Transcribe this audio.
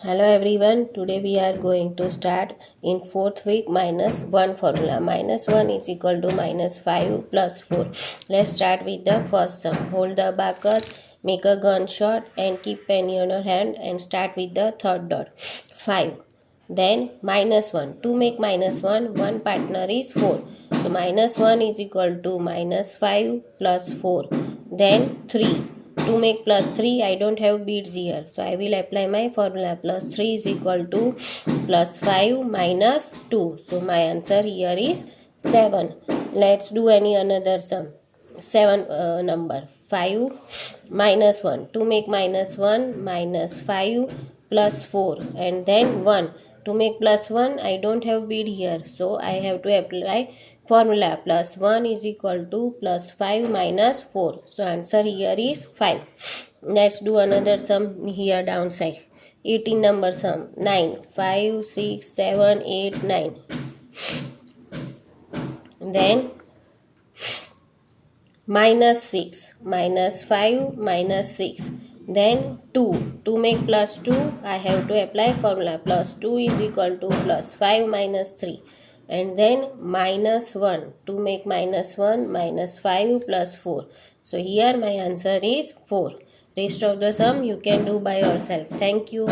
Hello everyone, today we are going to start in fourth week minus 1 formula. Minus 1 is equal to minus 5 plus 4. Let's start with the first sum. Hold the abacus, make a gunshot and keep penny on your hand and start with the third dot. 5. Then minus 1. To make minus 1, one partner is 4. So minus 1 is equal to minus 5 plus 4. Then 3. To make plus 3, I don't have beads here. So I will apply my formula. Plus 3 is equal to plus 5 minus 2. So my answer here is 7. Let's do any another sum. 7 number. 5 minus 1. To make minus 1, minus 5 plus 4. And then 1. To make plus 1, I don't have bead here. So I have to apply formula. Plus 1 is equal to plus 5 minus 4. So answer here is 5. Let's do another sum here downside. 18 number sum. 9. 5, 6, 7, 8, 9. Then minus 6. Minus 5 minus 6. Then 2. To make plus 2, I have to apply formula. Plus 2 is equal to plus 5 minus 3. And then minus 1. To make minus 1, minus 5 plus 4. So here my answer is 4. Rest of the sum you can do by yourself. Thank you.